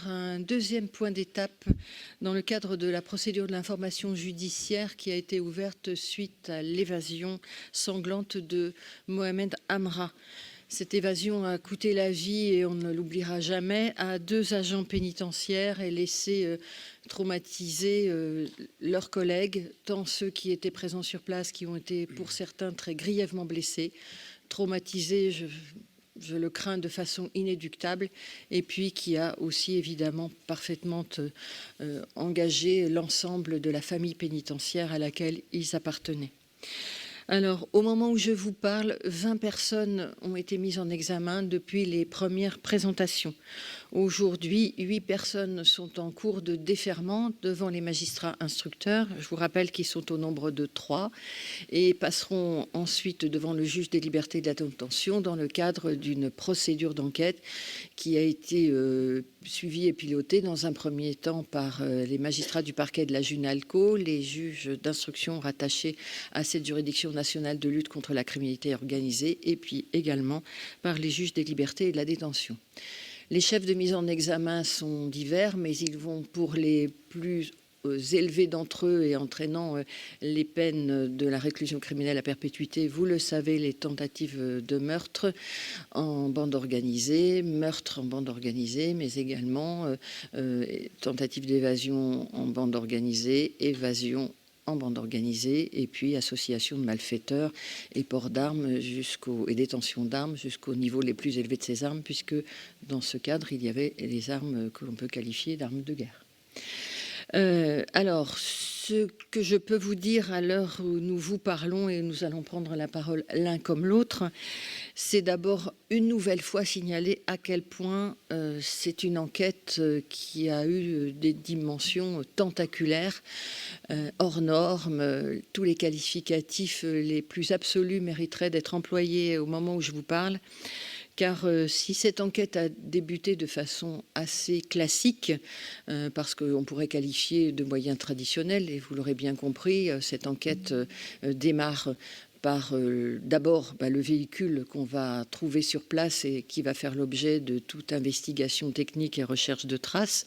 sur un deuxième point d'étape dans le cadre de la procédure de l'information judiciaire qui a été ouverte suite à l'évasion sanglante de Mohamed Amra. Cette évasion a coûté la vie, et on ne l'oubliera jamais, à 2 agents pénitentiaires et laissé traumatiser leurs collègues, tant ceux qui étaient présents sur place, qui ont été pour certains très grièvement blessés, traumatisés, je le crains, de façon inéluctable, et puis qui a aussi évidemment parfaitement engagé l'ensemble de la famille pénitentiaire à laquelle ils appartenaient. Alors, au moment où je vous parle, 20 personnes ont été mises en examen depuis les premières présentations. Aujourd'hui, 8 personnes sont en cours de déferment devant les magistrats instructeurs. Je vous rappelle qu'ils sont au nombre de 3 et passeront ensuite devant le juge des libertés et de la détention dans le cadre d'une procédure d'enquête qui a été suivie et pilotée dans un premier temps par les magistrats du parquet de la Junalco, les juges d'instruction rattachés à cette juridiction nationale de lutte contre la criminalité organisée, et puis également par les juges des libertés et de la détention. Les chefs de mise en examen sont divers, mais ils vont pour les plus élevés d'entre eux et entraînant les peines de la réclusion criminelle à perpétuité. Vous le savez, les tentatives de meurtre en bande organisée, meurtre en bande organisée, mais également tentative d'évasion en bande organisée, évasion en bande organisée, et puis association de malfaiteurs et port d'armes et détention d'armes jusqu'au niveau les plus élevés de ces armes, puisque dans ce cadre, il y avait les armes que l'on peut qualifier d'armes de guerre. Alors, ce que je peux vous dire à l'heure où nous vous parlons, et nous allons prendre la parole l'un comme l'autre, c'est d'abord une nouvelle fois signaler à quel point c'est une enquête qui a eu des dimensions tentaculaires, hors normes. Tous les qualificatifs les plus absolus mériteraient d'être employés au moment où je vous parle. Car si cette enquête a débuté de façon assez classique, parce qu'on pourrait qualifier de moyens traditionnels, et vous l'aurez bien compris, cette enquête démarre par d'abord le véhicule qu'on va trouver sur place et qui va faire l'objet de toute investigation technique et recherche de traces,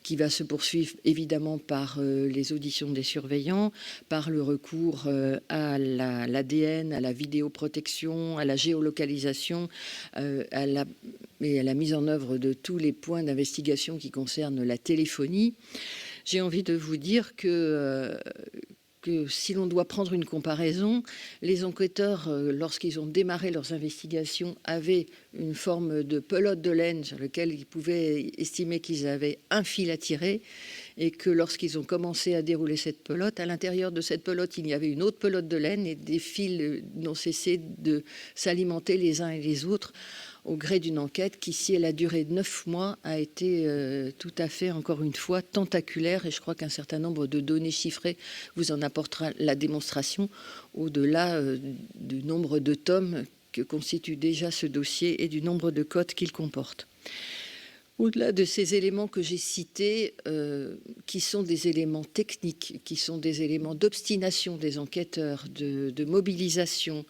qui va se poursuivre évidemment par les auditions des surveillants, par le recours à l'ADN, à la vidéoprotection, à la géolocalisation, et à la mise en œuvre de tous les points d'investigation qui concernent la téléphonie. J'ai envie de vous dire que si l'on doit prendre une comparaison, les enquêteurs, lorsqu'ils ont démarré leurs investigations, avaient une forme de pelote de laine sur laquelle ils pouvaient estimer qu'ils avaient un fil à tirer, et que lorsqu'ils ont commencé à dérouler cette pelote, à l'intérieur de cette pelote, il y avait une autre pelote de laine, et des fils n'ont cessé de s'alimenter les uns et les autres au gré d'une enquête qui, si elle a duré 9 mois, a été tout à fait, encore une fois, tentaculaire. Et je crois qu'un certain nombre de données chiffrées vous en apportera la démonstration, au-delà du nombre de tomes que constitue déjà ce dossier et du nombre de codes qu'il comporte. Au-delà de ces éléments que j'ai cités, qui sont des éléments techniques, qui sont des éléments d'obstination des enquêteurs, de mobilisation,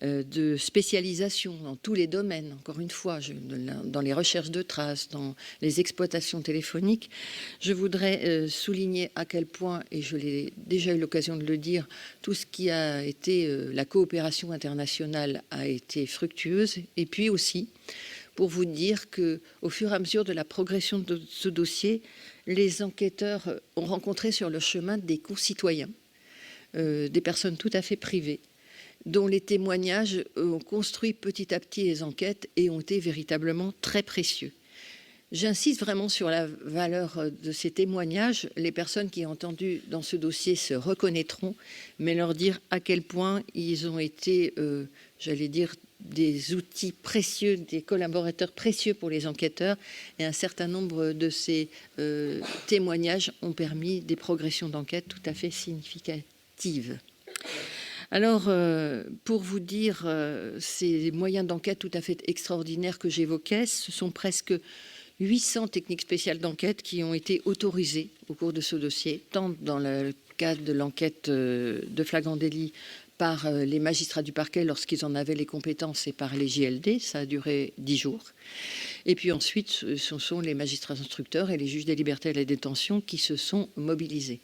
de spécialisation dans tous les domaines, encore une fois, dans les recherches de traces, dans les exploitations téléphoniques, je voudrais souligner à quel point, et je l'ai déjà eu l'occasion de le dire, tout ce qui a été la coopération internationale a été fructueuse, et puis aussi pour vous dire qu'au fur et à mesure de la progression de ce dossier, les enquêteurs ont rencontré sur leur chemin des concitoyens, des personnes tout à fait privées, dont les témoignages ont construit petit à petit les enquêtes et ont été véritablement très précieux. J'insiste vraiment sur la valeur de ces témoignages. Les personnes qui ont entendu dans ce dossier se reconnaîtront, mais leur dire à quel point ils ont été, j'allais dire, des outils précieux, des collaborateurs précieux pour les enquêteurs, et un certain nombre de ces témoignages ont permis des progressions d'enquête tout à fait significatives. Alors, pour vous dire, ces moyens d'enquête tout à fait extraordinaires que j'évoquais, ce sont presque 800 techniques spéciales d'enquête qui ont été autorisées au cours de ce dossier, tant dans le cadre de l'enquête de flagrant délit par les magistrats du parquet lorsqu'ils en avaient les compétences et par les JLD. Ça a duré 10 jours. Et puis ensuite, ce sont les magistrats instructeurs et les juges des libertés et de la détention qui se sont mobilisés.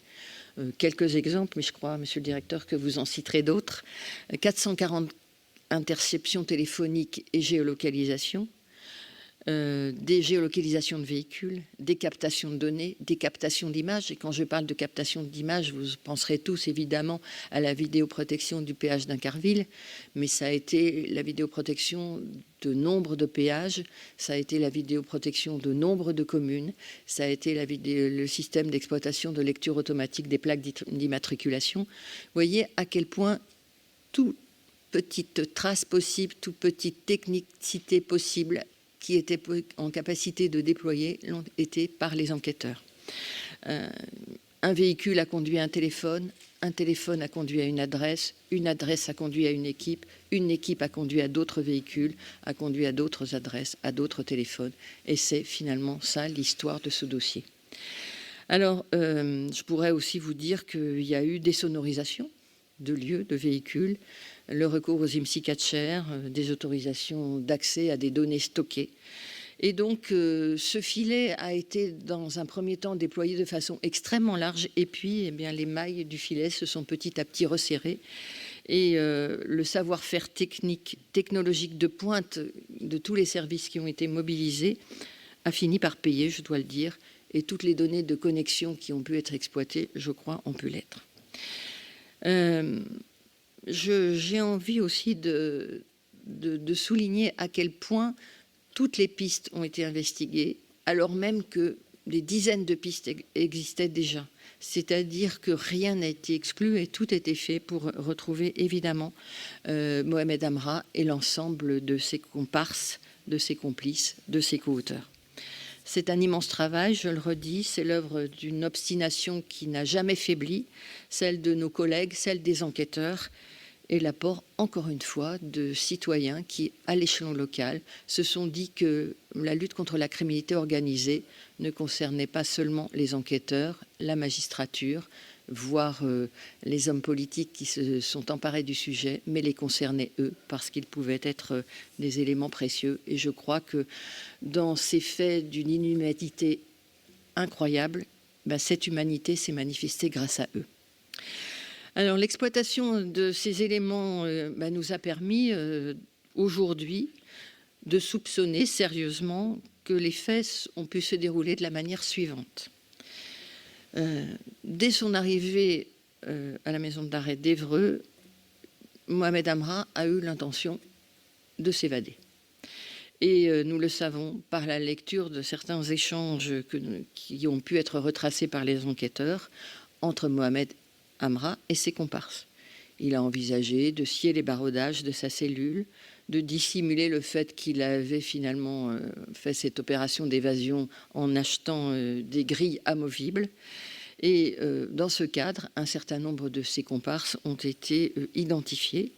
Quelques exemples, mais je crois, monsieur le directeur, que vous en citerez d'autres. 440 interceptions téléphoniques et géolocalisation, des géolocalisations de véhicules, des captations de données, des captations d'images. Et quand je parle de captation d'images, vous penserez tous évidemment à la vidéoprotection du péage d'Incarville, mais ça a été la vidéoprotection de nombre de péages, ça a été la vidéoprotection de nombre de communes, ça a été le système d'exploitation de lecture automatique des plaques d'immatriculation. Vous voyez à quel point toute petite trace possible, toute petite technicité possible qui étaient en capacité de déployer l'ont été par les enquêteurs. Un véhicule a conduit à un téléphone a conduit à une adresse a conduit à une équipe a conduit à d'autres véhicules, a conduit à d'autres adresses, à d'autres téléphones. Et c'est finalement ça l'histoire de ce dossier. Alors, je pourrais aussi vous dire qu'il y a eu des sonorisations de lieux, de véhicules, le recours aux IMSI catchers, des autorisations d'accès à des données stockées. Et donc, ce filet a été, dans un premier temps, déployé de façon extrêmement large. Et puis, eh bien, les mailles du filet se sont petit à petit resserrées. Et le savoir-faire technologique de pointe de tous les services qui ont été mobilisés a fini par payer, je dois le dire. Et toutes les données de connexion qui ont pu être exploitées, je crois, ont pu l'être. J'ai envie aussi de souligner à quel point toutes les pistes ont été investiguées, alors même que des dizaines de pistes existaient déjà. C'est-à-dire que rien n'a été exclu et tout a été fait pour retrouver évidemment Mohamed Amra et l'ensemble de ses comparses, de ses complices, de ses co-auteurs. C'est un immense travail, je le redis, c'est l'œuvre d'une obstination qui n'a jamais faibli, celle de nos collègues, celle des enquêteurs, et l'apport, encore une fois, de citoyens qui, à l'échelon local, se sont dit que la lutte contre la criminalité organisée ne concernait pas seulement les enquêteurs, la magistrature, voire les hommes politiques qui se sont emparés du sujet, mais les concernait eux, parce qu'ils pouvaient être des éléments précieux. Et je crois que dans ces faits d'une inhumanité incroyable, cette humanité s'est manifestée grâce à eux. Alors, l'exploitation de ces éléments nous a permis aujourd'hui de soupçonner sérieusement que les faits ont pu se dérouler de la manière suivante. Dès son arrivée à la maison d'arrêt d'Évreux, Mohamed Amra a eu l'intention de s'évader. Et nous le savons par la lecture de certains échanges qui ont pu être retracés par les enquêteurs entre Mohamed Amra et ses comparses. Il a envisagé de scier les baraudages de sa cellule, de dissimuler le fait qu'il avait finalement fait cette opération d'évasion en achetant des grilles amovibles. Et dans ce cadre, un certain nombre de ses comparses ont été identifiés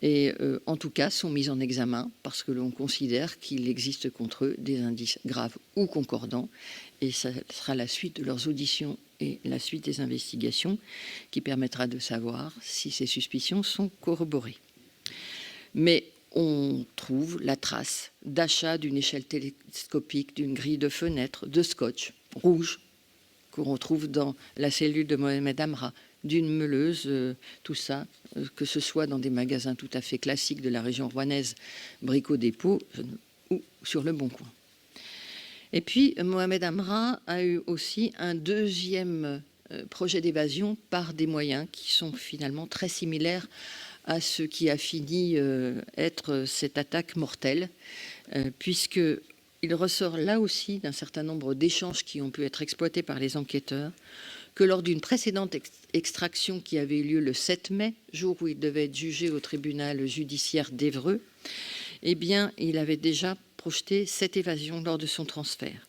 et en tout cas sont mis en examen parce que l'on considère qu'il existe contre eux des indices graves ou concordants. Et ça sera la suite de leurs auditions et la suite des investigations qui permettra de savoir si ces suspicions sont corroborées. Mais on trouve la trace d'achat d'une échelle télescopique, d'une grille de fenêtre, de scotch rouge qu'on retrouve dans la cellule de Mohamed Amra, d'une meuleuse, tout ça, que ce soit dans des magasins tout à fait classiques de la région rouennaise, Brico Dépôt ou sur Le Bon Coin. Et puis, Mohamed Amra a eu aussi un deuxième projet d'évasion par des moyens qui sont finalement très similaires à ce qui a fini être cette attaque mortelle, puisqu'il ressort là aussi d'un certain nombre d'échanges qui ont pu être exploités par les enquêteurs, que lors d'une précédente extraction qui avait eu lieu le 7 mai, jour où il devait être jugé au tribunal judiciaire d'Évreux, eh bien, il avait déjà projeté cette évasion lors de son transfert.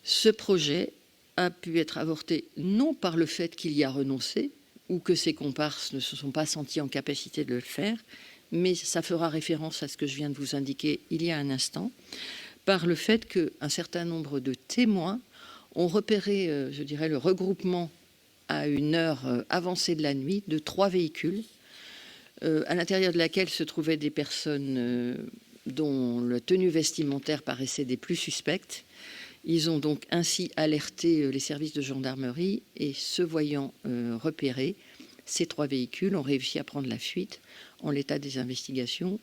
Ce projet a pu être avorté non par le fait qu'il y a renoncé ou que ses comparses ne se sont pas sentis en capacité de le faire, mais ça fera référence à ce que je viens de vous indiquer il y a un instant, par le fait qu'un certain nombre de témoins ont repéré, je dirais, le regroupement à une heure avancée de la nuit de 3 véhicules, à l'intérieur de laquelle se trouvaient des personnes dont la tenue vestimentaire paraissait des plus suspectes. Ils ont donc ainsi alerté les services de gendarmerie et, se voyant repérés, ces 3 véhicules ont réussi à prendre la fuite. En l'état des investigations,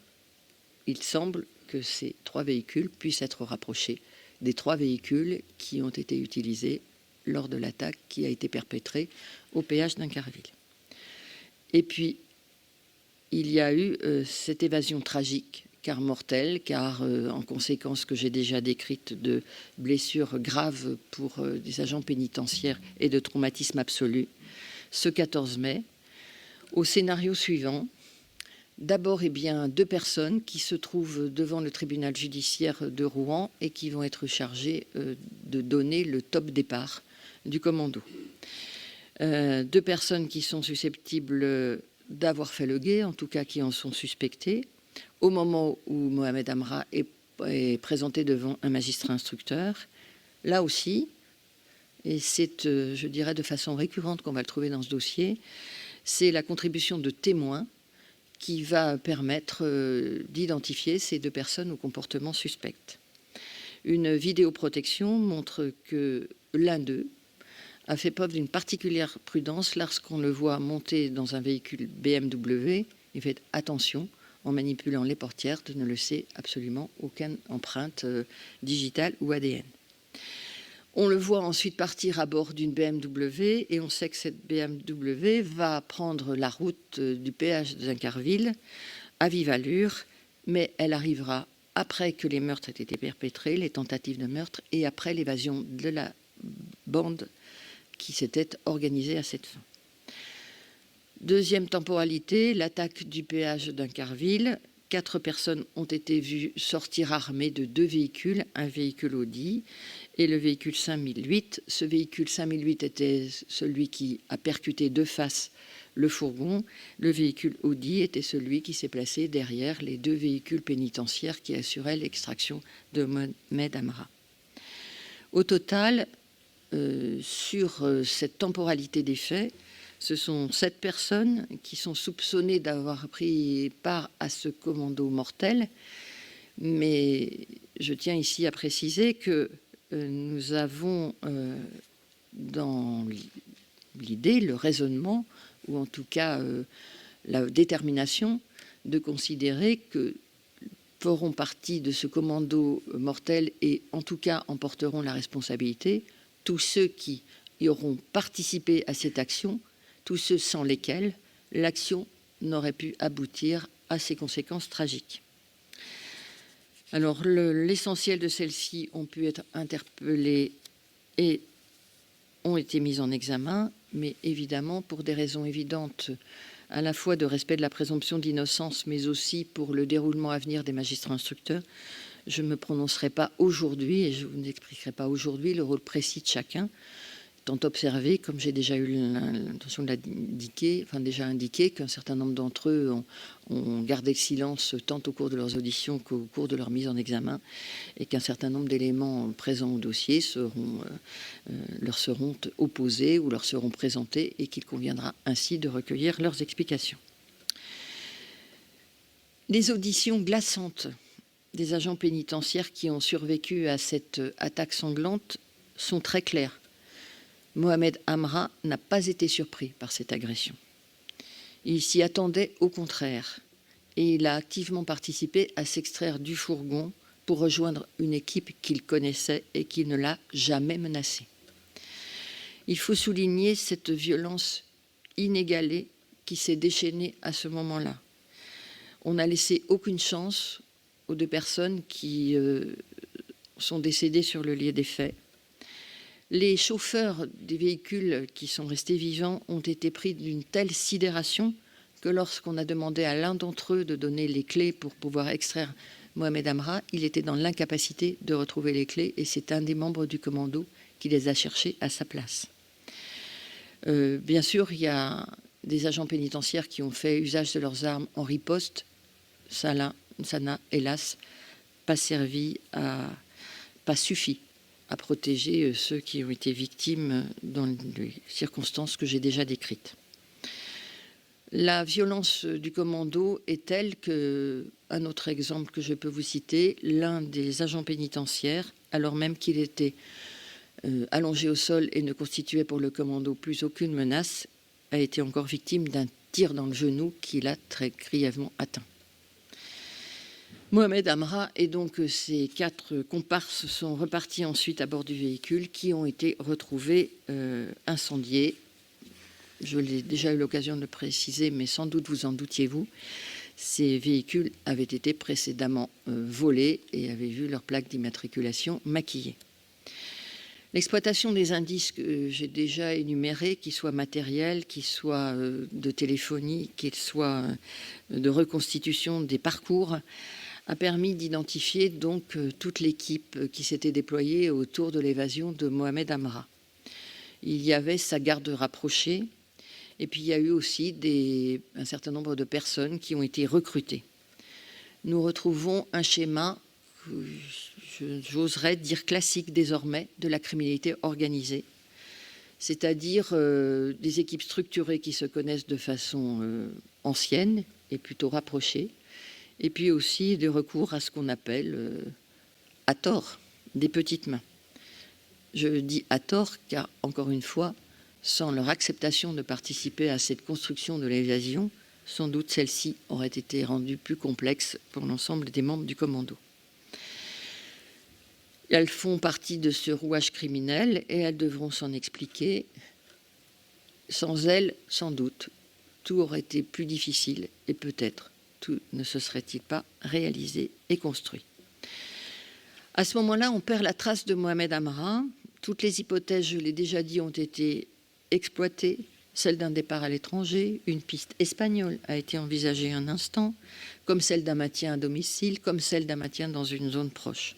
il semble que ces 3 véhicules puissent être rapprochés des 3 véhicules qui ont été utilisés lors de l'attaque qui a été perpétrée au péage d'Incarville. Et puis, il y a eu cette évasion tragique, car mortelle, car en conséquence que j'ai déjà décrite de blessures graves pour des agents pénitentiaires et de traumatisme absolu, ce 14 mai, au scénario suivant. D'abord, 2 personnes qui se trouvent devant le tribunal judiciaire de Rouen et qui vont être chargées de donner le top départ du commando. 2 personnes qui sont susceptibles d'avoir fait le guet, en tout cas qui en sont suspectées, au moment où Mohamed Amra est présenté devant un magistrat instructeur. Là aussi, et c'est, je dirais, de façon récurrente qu'on va le trouver dans ce dossier, c'est la contribution de témoins qui va permettre d'identifier ces 2 personnes au comportement suspect. Une vidéoprotection montre que l'un d'eux a fait preuve d'une particulière prudence lorsqu'on le voit monter dans un véhicule BMW. Il fait attention, en manipulant les portières, de ne laisser absolument aucune empreinte digitale ou ADN. On le voit ensuite partir à bord d'une BMW et on sait que cette BMW va prendre la route du péage d'Incarville à vive allure, mais elle arrivera après que les meurtres aient été perpétrés, les tentatives de meurtre, et après l'évasion de la bande qui s'était organisée à cette fin. Deuxième temporalité, l'attaque du péage d'Incarville. 4 personnes ont été vues sortir armées de 2 véhicules, un véhicule Audi et le véhicule 5008. Ce véhicule 5008 était celui qui a percuté de face le fourgon. Le véhicule Audi était celui qui s'est placé derrière les 2 véhicules pénitentiaires qui assuraient l'extraction de Mohamed Amra. Au total, sur cette temporalité des faits, ce sont 7 personnes qui sont soupçonnées d'avoir pris part à ce commando mortel. Mais je tiens ici à préciser que nous avons dans l'idée, le raisonnement, ou en tout cas la détermination de considérer que feront partie de ce commando mortel et en tout cas en porteront la responsabilité tous ceux qui y auront participé à cette action, tous ceux sans lesquels l'action n'aurait pu aboutir à ces conséquences tragiques. Alors, l'essentiel de celles-ci ont pu être interpellées et ont été mises en examen, mais évidemment, pour des raisons évidentes, à la fois de respect de la présomption d'innocence, mais aussi pour le déroulement à venir des magistrats instructeurs, je ne me prononcerai pas aujourd'hui et je vous expliquerai pas aujourd'hui le rôle précis de chacun, tant observé, comme j'ai déjà eu l'intention de l'indiquer, déjà indiqué qu'un certain nombre d'entre eux ont gardé le silence tant au cours de leurs auditions qu'au cours de leur mise en examen, et qu'un certain nombre d'éléments présents au dossier leur seront opposés ou leur seront présentés et qu'il conviendra ainsi de recueillir leurs explications. Les auditions glaçantes des agents pénitentiaires qui ont survécu à cette attaque sanglante sont très claires. Mohamed Amra n'a pas été surpris par cette agression. Il s'y attendait au contraire et il a activement participé à s'extraire du fourgon pour rejoindre une équipe qu'il connaissait et qui ne l'a jamais menacé. Il faut souligner cette violence inégalée qui s'est déchaînée à ce moment-là. On n'a laissé aucune chance aux 2 personnes qui sont décédées sur le lieu des faits. Les chauffeurs des véhicules qui sont restés vivants ont été pris d'une telle sidération que lorsqu'on a demandé à l'un d'entre eux de donner les clés pour pouvoir extraire Mohamed Amra, il était dans l'incapacité de retrouver les clés et c'est un des membres du commando qui les a cherchées à sa place. Bien sûr, il y a des agents pénitentiaires qui ont fait usage de leurs armes en riposte. Ça n'a, hélas, pas suffi à protéger ceux qui ont été victimes dans les circonstances que j'ai déjà décrites. La violence du commando est telle que, un autre exemple que je peux vous citer, l'un des agents pénitentiaires, alors même qu'il était allongé au sol et ne constituait pour le commando plus aucune menace, a été encore victime d'un tir dans le genou qui l'a très grièvement atteint. Mohamed Amra et donc ses 4 comparses sont repartis ensuite à bord du véhicule qui ont été retrouvés incendiés. Je l'ai déjà eu l'occasion de le préciser, mais sans doute vous en doutiez-vous, ces véhicules avaient été précédemment volés et avaient vu leur plaque d'immatriculation maquillée. L'exploitation des indices que j'ai déjà énumérés, qu'ils soient matériels, qu'ils soient de téléphonie, qu'ils soient de reconstitution des parcours, a permis d'identifier donc toute l'équipe qui s'était déployée autour de l'évasion de Mohamed Amra. Il y avait sa garde rapprochée, et puis il y a eu aussi un certain nombre de personnes qui ont été recrutées. Nous retrouvons un schéma, j'oserais dire classique désormais, de la criminalité organisée, c'est-à-dire des équipes structurées qui se connaissent de façon ancienne et plutôt rapprochée, et puis aussi des recours à ce qu'on appelle, à tort, des petites mains. Je dis à tort car, encore une fois, sans leur acceptation de participer à cette construction de l'évasion, sans doute celle-ci aurait été rendue plus complexe pour l'ensemble des membres du commando. Elles font partie de ce rouage criminel et elles devront s'en expliquer. Sans elles, sans doute, tout aurait été plus difficile et peut-être tout ne se serait-il pas réalisé et construit. À ce moment-là, on perd la trace de Mohamed Amra. Toutes les hypothèses, je l'ai déjà dit, ont été exploitées. Celle d'un départ à l'étranger, une piste espagnole a été envisagée un instant, comme celle d'un maintien à domicile, comme celle d'un maintien dans une zone proche.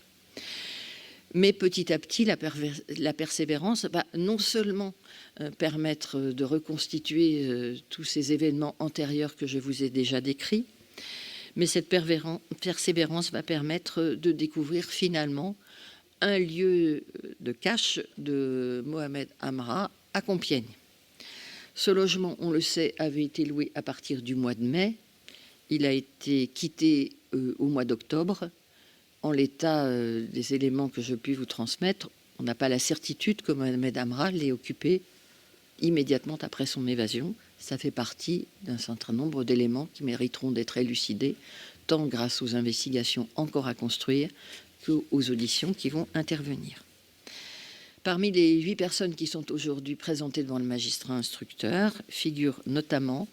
Mais petit à petit, la persévérance va non seulement permettre de reconstituer tous ces événements antérieurs que je vous ai déjà décrits, mais cette persévérance va permettre de découvrir finalement un lieu de cache de Mohamed Amra à Compiègne. Ce logement, on le sait, avait été loué à partir du mois de mai. Il a été quitté au mois d'octobre. En l'état des éléments que je puis vous transmettre, on n'a pas la certitude que Mohamed Amra l'ait occupé immédiatement après son évasion. Ça fait partie d'un certain nombre d'éléments qui mériteront d'être élucidés, tant grâce aux investigations encore à construire qu'aux auditions qui vont intervenir. Parmi les 8 personnes qui sont aujourd'hui présentées devant le magistrat instructeur figurent notamment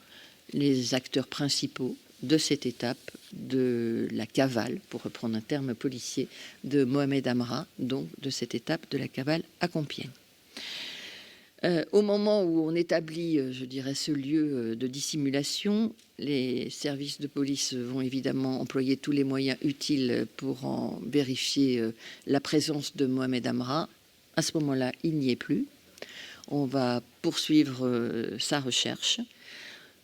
les acteurs principaux de cette étape de la cavale, pour reprendre un terme policier, de Mohamed Amra, donc de cette étape de la cavale à Compiègne. Au moment où on établit, je dirais, ce lieu de dissimulation, les services de police vont évidemment employer tous les moyens utiles pour en vérifier la présence de Mohamed Amra. À ce moment-là, il n'y est plus. On va poursuivre sa recherche,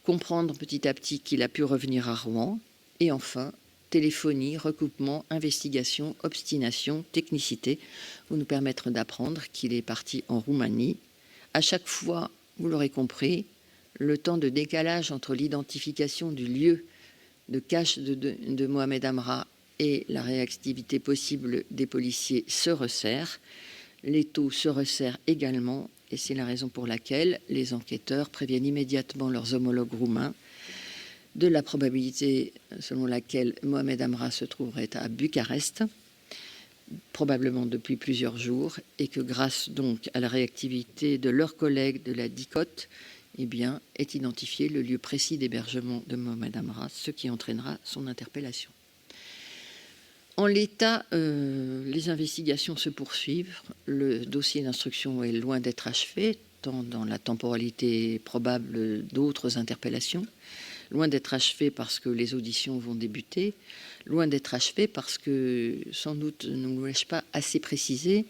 comprendre petit à petit qu'il a pu revenir à Rouen, et enfin, téléphonie, recoupement, investigation, obstination, technicité, vont nous permettre d'apprendre qu'il est parti en Roumanie. À chaque fois, vous l'aurez compris, le temps de décalage entre l'identification du lieu de cache de Mohamed Amra et la réactivité possible des policiers se resserre. Les taux se resserrent également, et c'est la raison pour laquelle les enquêteurs préviennent immédiatement leurs homologues roumains de la probabilité selon laquelle Mohamed Amra se trouverait à Bucarest, probablement depuis plusieurs jours, et que grâce donc à la réactivité de leurs collègues de la DICOT, eh bien, est identifié le lieu précis d'hébergement de Mohamed Amra, ce qui entraînera son interpellation. En l'état, les investigations se poursuivent. Le dossier d'instruction est loin d'être achevé, tant dans la temporalité probable d'autres interpellations, loin d'être achevé parce que les auditions vont débuter, loin d'être achevé parce que, sans doute, ne nous l'ai-je pas assez précisé,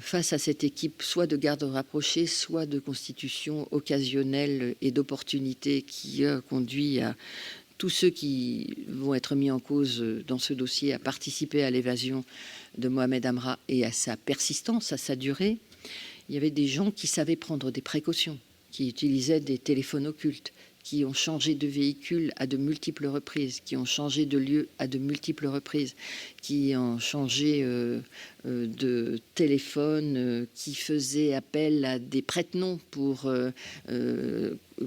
face à cette équipe soit de garde rapprochée, soit de constitution occasionnelle et d'opportunité qui a conduit à tous ceux qui vont être mis en cause dans ce dossier à participer à l'évasion de Mohamed Amra et à sa persistance, à sa durée. Il y avait des gens qui savaient prendre des précautions, qui utilisaient des téléphones occultes, qui ont changé de véhicule à de multiples reprises, qui ont changé de lieu à de multiples reprises, qui ont changé de téléphone, qui faisaient appel à des prête-noms pour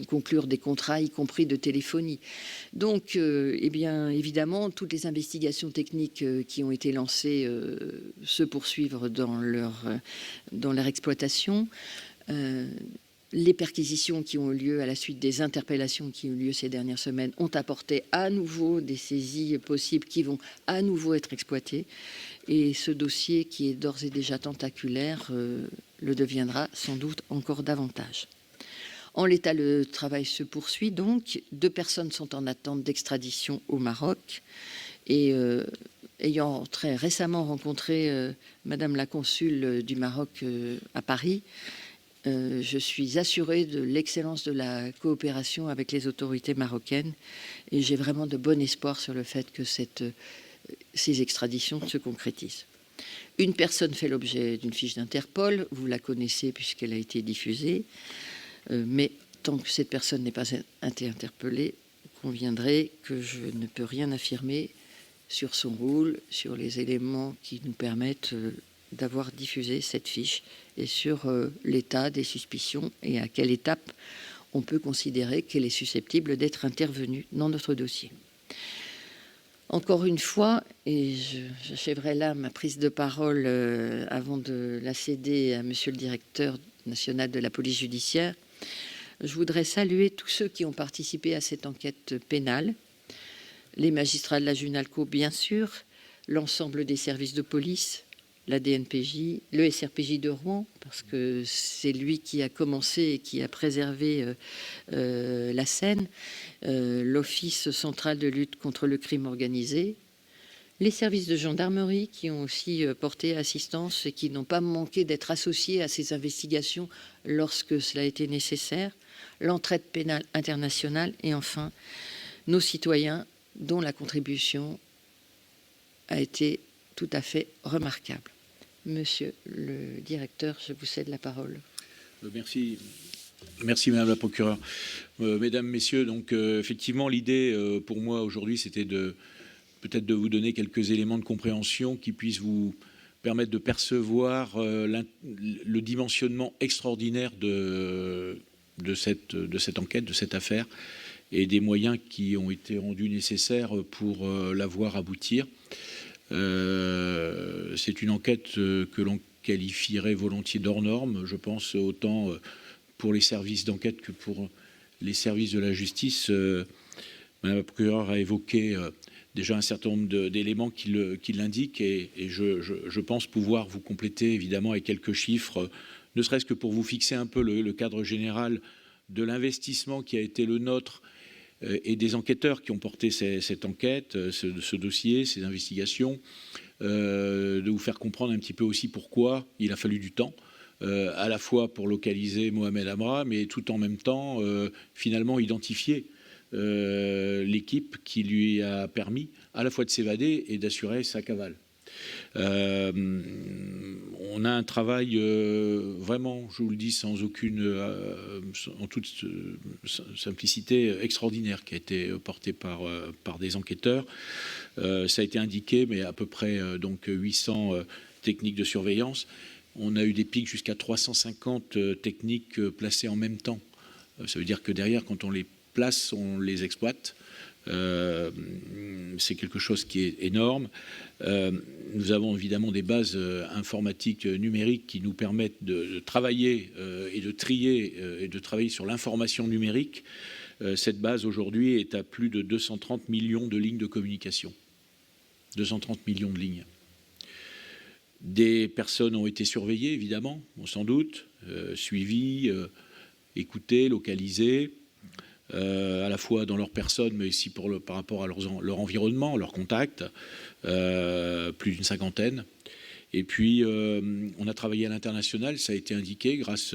conclure des contrats, y compris de téléphonie. Donc, eh bien, évidemment, toutes les investigations techniques qui ont été lancées se poursuivent dans leur exploitation. Les perquisitions qui ont eu lieu à la suite des interpellations qui ont eu lieu ces dernières semaines ont apporté à nouveau des saisies possibles qui vont à nouveau être exploitées. Et ce dossier qui est d'ores et déjà tentaculaire le deviendra sans doute encore davantage. En l'état, le travail se poursuit donc. 2 personnes sont en attente d'extradition au Maroc. Et ayant très récemment rencontré Madame la consul du Maroc à Paris, je suis assurée de l'excellence de la coopération avec les autorités marocaines et j'ai vraiment de bon espoir sur le fait que ces extraditions se concrétisent. Une personne fait l'objet d'une fiche d'Interpol, vous la connaissez puisqu'elle a été diffusée, mais tant que cette personne n'est pas été interpellée, vous conviendrez que je ne peux rien affirmer sur son rôle, sur les éléments qui nous permettent d'avoir diffusé cette fiche et sur l'état des suspicions et à quelle étape on peut considérer qu'elle est susceptible d'être intervenue dans notre dossier. Encore une fois, et j'achèverai là ma prise de parole avant de la céder à Monsieur le directeur national de la police judiciaire, je voudrais saluer tous ceux qui ont participé à cette enquête pénale, les magistrats de la Junalco bien sûr, l'ensemble des services de police, la DNPJ, le SRPJ de Rouen, parce que c'est lui qui a commencé et qui a préservé la scène, l'Office central de lutte contre le crime organisé, les services de gendarmerie qui ont aussi porté assistance et qui n'ont pas manqué d'être associés à ces investigations lorsque cela a été nécessaire, l'entraide pénale internationale et enfin nos citoyens dont la contribution a été tout à fait remarquable. Monsieur le directeur, je vous cède la parole. Merci. Merci Madame la procureure. Mesdames, Messieurs, donc effectivement l'idée pour moi aujourd'hui c'était peut-être de vous donner quelques éléments de compréhension qui puissent vous permettre de percevoir le dimensionnement extraordinaire de cette enquête, de cette affaire et des moyens qui ont été rendus nécessaires pour la voir aboutir. C'est une enquête que l'on qualifierait volontiers d'hors norme, je pense autant pour les services d'enquête que pour les services de la justice. Madame la procureure a évoqué déjà un certain nombre d'éléments qui l'indiquent et je pense pouvoir vous compléter évidemment avec quelques chiffres, ne serait-ce que pour vous fixer un peu le cadre général de l'investissement qui a été le nôtre et des enquêteurs qui ont porté cette enquête, ce dossier, ces investigations, de vous faire comprendre un petit peu aussi pourquoi il a fallu du temps, à la fois pour localiser Mohamed Amra, mais tout en même temps, finalement, identifier l'équipe qui lui a permis à la fois de s'évader et d'assurer sa cavale. On a un travail vraiment, je vous le dis, sans en toute simplicité, extraordinaire qui a été porté par des enquêteurs. Ça a été indiqué, mais à peu près donc 800 techniques de surveillance. On a eu des pics jusqu'à 350 techniques placées en même temps. Ça veut dire que derrière, quand on les place, on les exploite. C'est quelque chose qui est énorme. Nous avons évidemment des bases informatiques numériques qui nous permettent de travailler et de trier et de travailler sur l'information numérique. Cette base aujourd'hui est à plus de 230 millions de lignes de communication. 230 millions de lignes. Des personnes ont été surveillées, évidemment, sans doute, suivies, écoutées, localisées. À la fois dans leur personne, mais aussi par rapport à leur environnement, leurs contacts, plus d'une 50aine. Et puis, on a travaillé à l'international, ça a été indiqué, grâce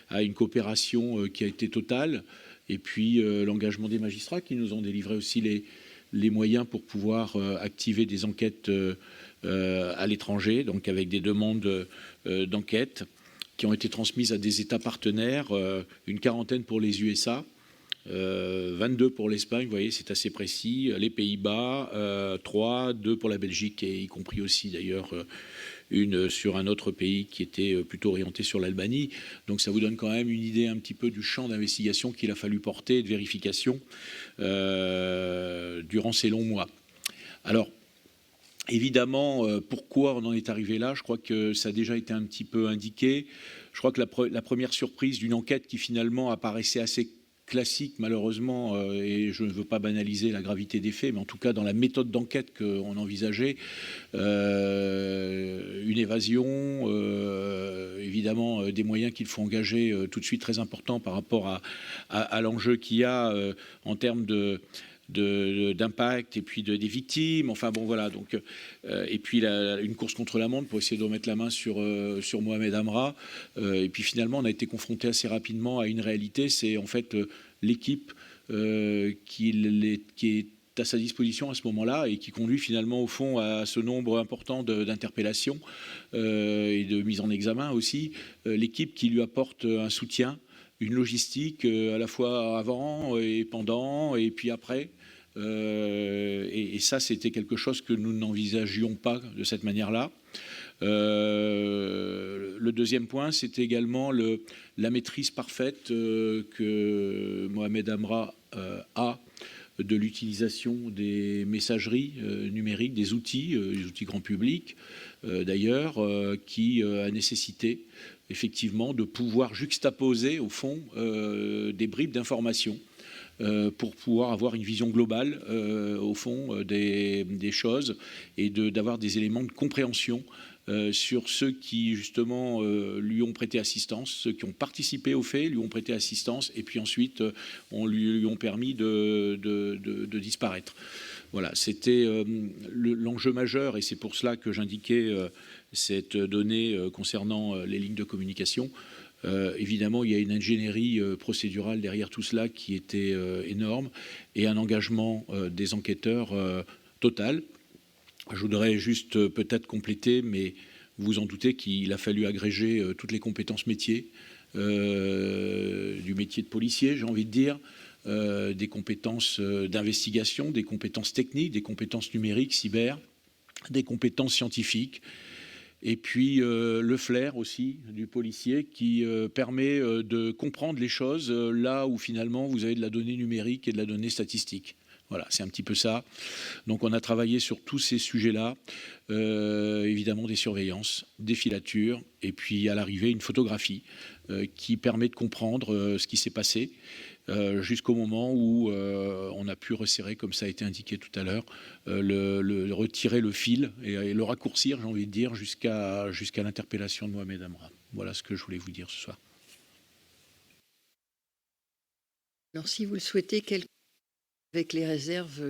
à une coopération qui a été totale et puis l'engagement des magistrats qui nous ont délivré aussi les moyens pour pouvoir activer des enquêtes à l'étranger, donc avec des demandes d'enquête qui ont été transmises à des États partenaires, une quarantaine pour les USA, 22 pour l'Espagne, vous voyez, c'est assez précis, les Pays-Bas, 3, 2 pour la Belgique, et y compris aussi d'ailleurs une sur un autre pays qui était plutôt orienté sur l'Albanie. Donc ça vous donne quand même une idée un petit peu du champ d'investigation qu'il a fallu porter, de vérification, durant ces longs mois. Alors, évidemment, pourquoi on en est arrivé là? Je crois que ça a déjà été un petit peu indiqué. Je crois que la première surprise d'une enquête qui finalement apparaissait assez classique, malheureusement, et je ne veux pas banaliser la gravité des faits, mais en tout cas dans la méthode d'enquête qu'on envisageait, une évasion, évidemment des moyens qu'il faut engager tout de suite très importants par rapport à l'enjeu qu'il y a en termes d'impact et puis des victimes, enfin bon voilà, donc et puis une course contre la montre pour essayer de remettre la main sur Mohamed Amra, et puis finalement on a été confronté assez rapidement à une réalité, c'est en fait l'équipe qui est à sa disposition à ce moment-là et qui conduit finalement au fond à ce nombre important d'interpellations et de mise en examen aussi, l'équipe qui lui apporte un soutien, une logistique à la fois avant et pendant et puis après. Et ça, c'était quelque chose que nous n'envisagions pas de cette manière-là. Le deuxième point, c'était également la maîtrise parfaite que Mohamed Amra a de l'utilisation des messageries numériques, des outils grand public d'ailleurs, qui a nécessité effectivement de pouvoir juxtaposer au fond des bribes d'informations pour pouvoir avoir une vision globale au fond des choses et d'avoir des éléments de compréhension sur ceux qui justement lui ont prêté assistance, ceux qui ont participé aux faits, lui ont prêté assistance et puis ensuite on lui ont permis de disparaître. Voilà, c'était l'enjeu majeur et c'est pour cela que j'indiquais cette donnée concernant les lignes de communication. Évidemment, il y a une ingénierie procédurale derrière tout cela qui était énorme et un engagement des enquêteurs total. Je voudrais juste peut-être compléter, mais vous vous en doutez qu'il a fallu agréger toutes les compétences métiers, du métier de policier, j'ai envie de dire, des compétences d'investigation, des compétences techniques, des compétences numériques, cyber, des compétences scientifiques. Et puis le flair aussi du policier qui permet de comprendre les choses là où finalement vous avez de la donnée numérique et de la donnée statistique. Voilà, c'est un petit peu ça. Donc on a travaillé sur tous ces sujets-là, évidemment des surveillances, des filatures, et puis à l'arrivée une photographie qui permet de comprendre ce qui s'est passé jusqu'au moment où on a pu resserrer, comme ça a été indiqué tout à l'heure, retirer le fil et le raccourcir, j'ai envie de dire, jusqu'à l'interpellation de Mohamed Amra. Voilà ce que je voulais vous dire ce soir. Alors si vous le souhaitez, avec les réserves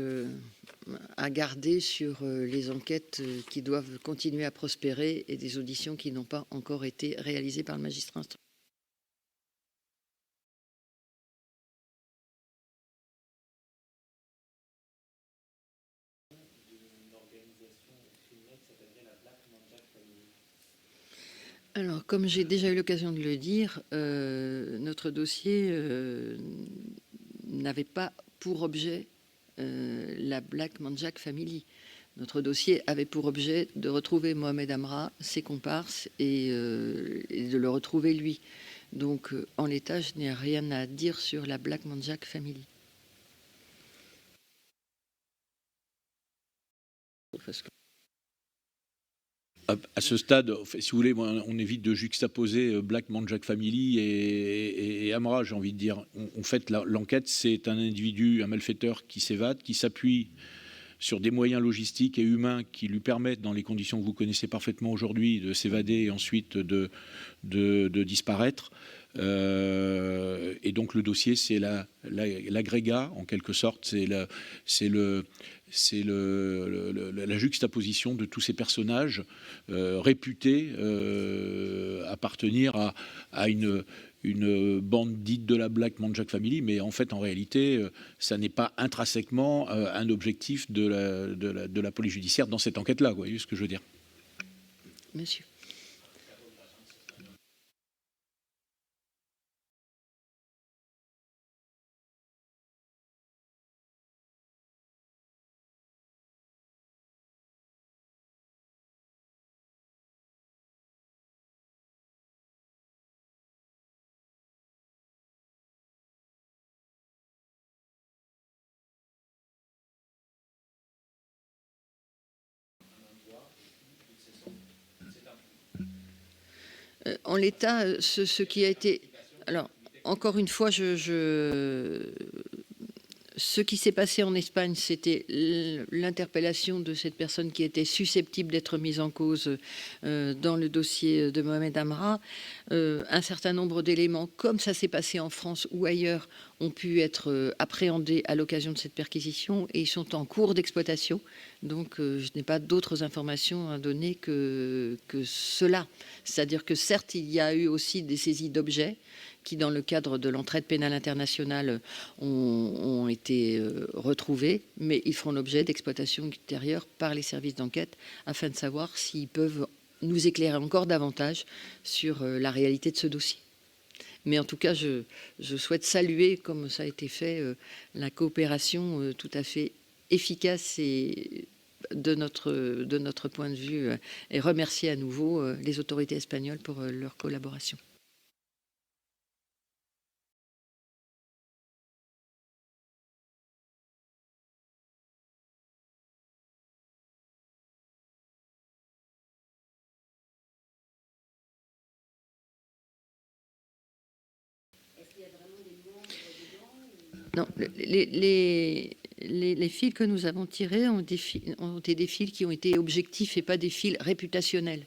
à garder sur les enquêtes qui doivent continuer à prospérer et des auditions qui n'ont pas encore été réalisées par le magistrat instructeur. Alors, comme j'ai déjà eu l'occasion de le dire, notre dossier n'avait pas pour objet la Black Manjack Family. Notre dossier avait pour objet de retrouver Mohamed Amra, ses comparses, et de le retrouver lui. Donc, en l'état, je n'ai rien à dire sur la Black Manjack Family. À ce stade, si vous voulez, on évite de juxtaposer Black Manjack Family et Amra, j'ai envie de dire. En fait, l'enquête, c'est un individu, un malfaiteur qui s'évade, qui s'appuie sur des moyens logistiques et humains qui lui permettent, dans les conditions que vous connaissez parfaitement aujourd'hui, de s'évader et ensuite de disparaître. Et donc le dossier, c'est l'agrégat, en quelque sorte, c'est c'est la juxtaposition de tous ces personnages réputés appartenir à une bande dite de la Black Manjack Family, mais en fait, en réalité, ça n'est pas intrinsèquement un objectif de la police judiciaire dans cette enquête-là. Vous voyez ce que je veux dire? Monsieur. En l'état, ce qui a été... Alors, encore une fois, ce qui s'est passé en Espagne, c'était l'interpellation de cette personne qui était susceptible d'être mise en cause dans le dossier de Mohamed Amra. Un certain nombre d'éléments, comme ça s'est passé en France ou ailleurs, ont pu être appréhendés à l'occasion de cette perquisition et ils sont en cours d'exploitation. Donc, je n'ai pas d'autres informations à donner que cela. C'est-à-dire que certes, il y a eu aussi des saisies d'objets qui, dans le cadre de l'entraide pénale internationale, ont été retrouvés, mais ils feront l'objet d'exploitation ultérieure par les services d'enquête afin de savoir s'ils peuvent nous éclairer encore davantage sur la réalité de ce dossier. Mais en tout cas, je souhaite saluer, comme ça a été fait, la coopération tout à fait efficace et de notre point de vue, et remercier à nouveau les autorités espagnoles pour leur collaboration. Non, les fils que nous avons tirés ont été des fils qui ont été objectifs et pas des fils réputationnels.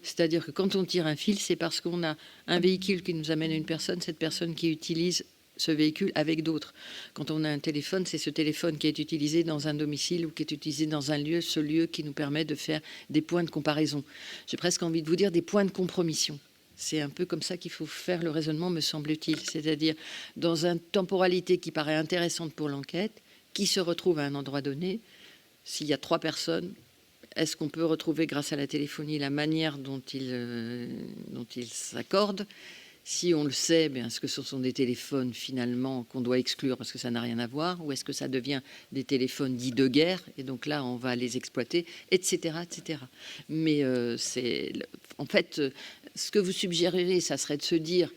C'est-à-dire que quand on tire un fil, c'est parce qu'on a un véhicule qui nous amène à une personne, cette personne qui utilise ce véhicule avec d'autres. Quand on a un téléphone, c'est ce téléphone qui est utilisé dans un domicile ou qui est utilisé dans un lieu, ce lieu qui nous permet de faire des points de comparaison. J'ai presque envie de vous dire des points de compromission. C'est un peu comme ça qu'il faut faire le raisonnement, me semble-t-il. C'est-à-dire, dans une temporalité qui paraît intéressante pour l'enquête, qui se retrouve à un endroit donné, s'il y a 3 personnes, est-ce qu'on peut retrouver, grâce à la téléphonie, la manière dont ils s'accordent? Si on le sait, bien, est-ce que ce sont des téléphones finalement qu'on doit exclure parce que ça n'a rien à voir, ou est-ce que ça devient des téléphones dits de guerre et donc là on va les exploiter, etc., etc. Mais en fait, ce que vous suggérez, ça serait de se dire,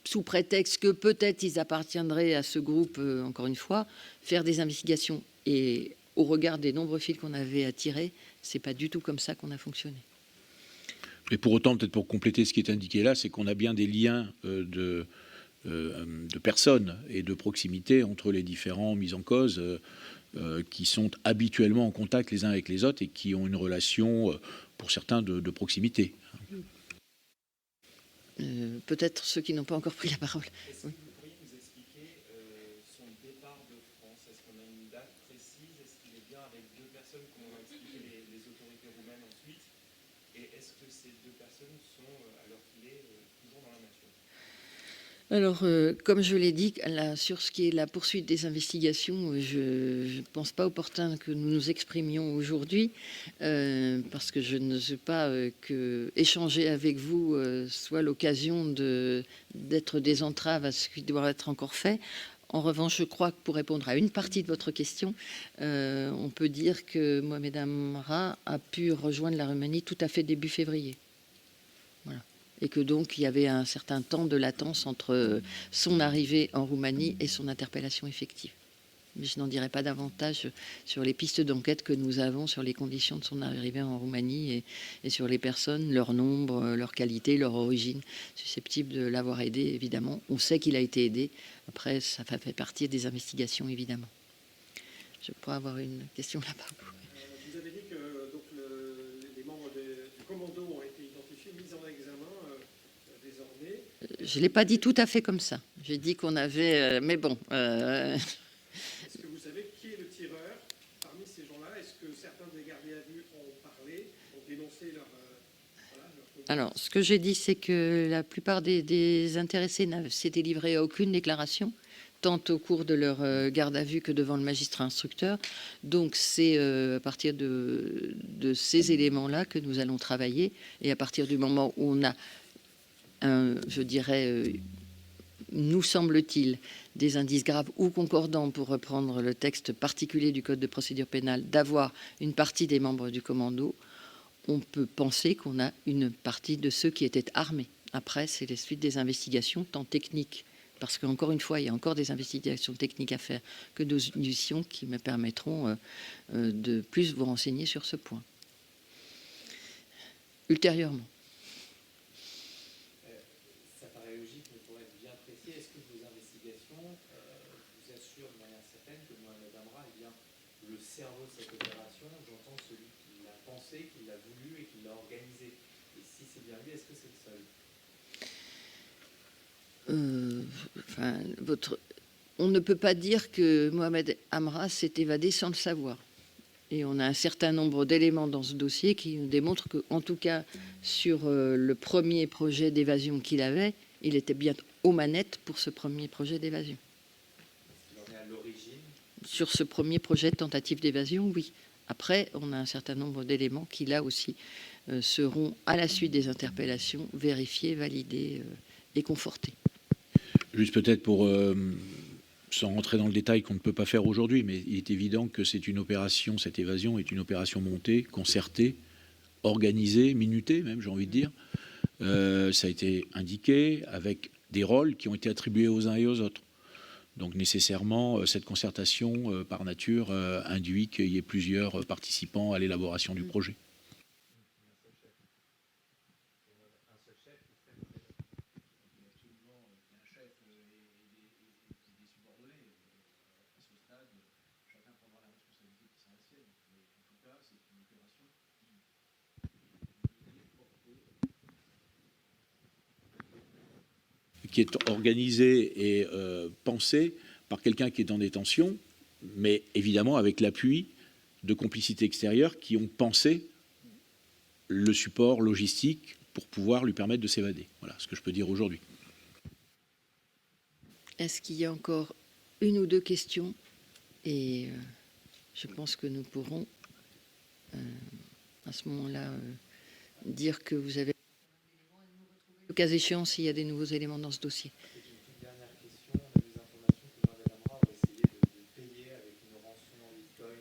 sous prétexte que peut-être ils appartiendraient à ce groupe, encore une fois, faire des investigations. Et au regard des nombreux fils qu'on avait à tirer, c'est pas du tout comme ça qu'on a fonctionné. Mais pour autant, peut-être pour compléter ce qui est indiqué là, c'est qu'on a bien des liens de personnes et de proximité entre les différents mis en cause qui sont habituellement en contact les uns avec les autres et qui ont une relation, pour certains, de proximité. Peut-être ceux qui n'ont pas encore pris la parole. Est-ce que vous pourriez nous expliquer son départ de France? Est-ce qu'on a une date précise? Est-ce qu'il est bien avec 2 personnes qu'on va expliquer les autorités roumaines ensuite? Et est-ce que ces 2 personnes sont, à l'heure qu'il est, toujours dans la nature? Alors, comme je l'ai dit, sur ce qui est la poursuite des investigations, je ne pense pas opportun que nous nous exprimions aujourd'hui, parce que je ne sais pas que échanger avec vous soit l'occasion d'être des entraves à ce qui doit être encore fait. En revanche, je crois que pour répondre à une partie de votre question, on peut dire que Mohamed Amra a pu rejoindre la Roumanie tout à fait début février. Voilà. Et que donc il y avait un certain temps de latence entre son arrivée en Roumanie et son interpellation effective. Mais je n'en dirai pas davantage sur les pistes d'enquête que nous avons sur les conditions de son arrivée en Roumanie et sur les personnes, leur nombre, leur qualité, leur origine, susceptibles de l'avoir aidé, évidemment. On sait qu'il a été aidé. Après, ça fait partie des investigations, évidemment. Je pourrais avoir une question là-bas. Vous avez dit que donc, les membres du commando ont été identifiés, mis en examen désormais. Je ne l'ai pas dit tout à fait comme ça. J'ai dit qu'on avait... mais bon... Est-ce que vous savez qui est le tireur Alors, ce que j'ai dit, c'est que la plupart des intéressés s'étaient livrés à aucune déclaration, tant au cours de leur garde à vue que devant le magistrat instructeur. Donc, c'est à partir de ces éléments-là que nous allons travailler. Et à partir du moment où on a, je dirais, nous semble-t-il, des indices graves ou concordants, pour reprendre le texte particulier du Code de procédure pénale, d'avoir une partie des membres du commando, on peut penser qu'on a une partie de ceux qui étaient armés. Après, c'est les suites des investigations, tant techniques, parce qu'encore une fois, il y a encore des investigations techniques à faire, que des auditions qui me permettront de plus vous renseigner sur ce point. Ultérieurement. Ça paraît logique, mais pour être bien précis, est-ce que vos investigations vous assurent de manière certaine que Mohamed Amra est bien le cerveau de cette opération? J'entends celui qui l'a pensé, qui l'a voulu et qui l'a organisé. Et si c'est bien lui, est-ce que c'est le seul? On ne peut pas dire que Mohamed Amra s'est évadé sans le savoir. Et on a un certain nombre d'éléments dans ce dossier qui nous démontrent qu'en tout cas, sur le premier projet d'évasion qu'il avait, il était bien aux manettes pour ce premier projet d'évasion. Il en est à l'origine. Sur ce premier projet de tentative d'évasion, oui. Après, on a un certain nombre d'éléments qui, là aussi, seront, à la suite des interpellations, vérifiés, validés et confortés. Juste peut-être pour, sans rentrer dans le détail qu'on ne peut pas faire aujourd'hui, mais il est évident que c'est une opération, cette évasion est une opération montée, concertée, organisée, minutée même, j'ai envie de dire. Ça a été indiqué avec des rôles qui ont été attribués aux uns et aux autres. Donc nécessairement, cette concertation, par nature, induit qu'il y ait plusieurs participants à l'élaboration du projet. Qui est organisé et pensé par quelqu'un qui est en détention, mais évidemment avec l'appui de complicités extérieures qui ont pensé le support logistique pour pouvoir lui permettre de s'évader. Voilà ce que je peux dire aujourd'hui. Est-ce qu'il y a encore une ou deux questions? Et je pense que nous pourrons à ce moment-là dire que vous avez, le cas échéant, s'il y a des nouveaux éléments dans ce dossier. Et une toute dernière question, on a des informations que Mohamed Amra aurait essayé de payer avec une rançon en bitcoin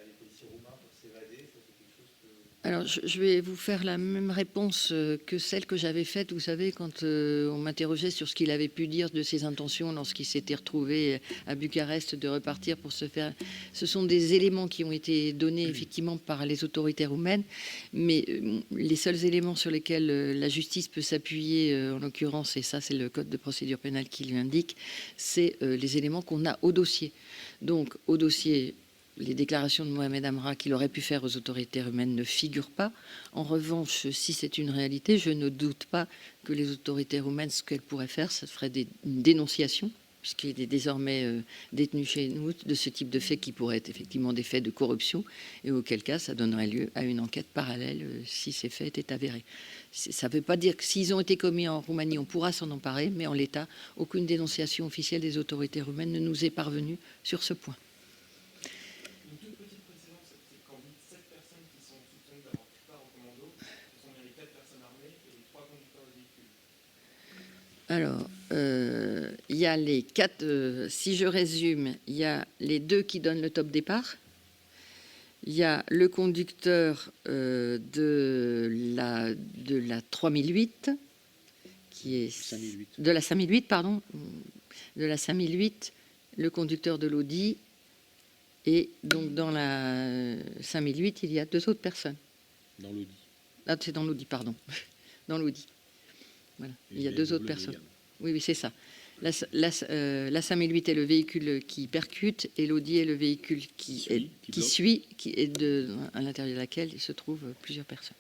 les policiers roumains pour s'évader. Ça, c'est quelque chose que... Alors, je vais vous faire la même réponse que celle que j'avais faite, vous savez, quand on m'interrogeait sur ce qu'il avait pu dire de ses intentions lorsqu'il s'était retrouvé à Bucarest de repartir pour se faire... Ce sont des éléments qui ont été donnés effectivement par les autorités roumaines, mais les seuls éléments sur lesquels la justice peut s'appuyer, en l'occurrence, et ça c'est le Code de procédure pénale qui l'indique, c'est les éléments qu'on a au dossier. Donc, au dossier... Les déclarations de Mohamed Amra qu'il aurait pu faire aux autorités roumaines ne figurent pas. En revanche, si c'est une réalité, je ne doute pas que les autorités roumaines, ce qu'elles pourraient faire, ça ferait une dénonciation, puisqu'il est désormais détenu chez nous, de ce type de faits qui pourraient être effectivement des faits de corruption, et auquel cas ça donnerait lieu à une enquête parallèle si ces faits étaient avérés. Ça ne veut pas dire que s'ils ont été commis en Roumanie, on pourra s'en emparer, mais en l'état, aucune dénonciation officielle des autorités roumaines ne nous est parvenue sur ce point. Une toute petite précision, c'est quand vous dites 7 personnes qui sont soupçonnées d'avoir pris part au commando, ce sont bien les 4 personnes armées et les 3 conducteurs de véhicules. Alors, il y a les 4, si je résume, il y a les 2 qui donnent le top départ, il y a le conducteur de la 3008, qui est 5008. de la 5008, pardon, de la 5008, le conducteur de l'Audi. Et donc, dans la 5008, il y a 2 autres personnes. Dans l'Audi. Ah, c'est dans l'Audi, pardon. Dans l'Audi. Voilà. Il y a 2 autres personnes. Oui, c'est ça. La 5008 est le véhicule qui percute et l'Audi est le véhicule qui suit, à l'intérieur de laquelle il se trouvent plusieurs personnes.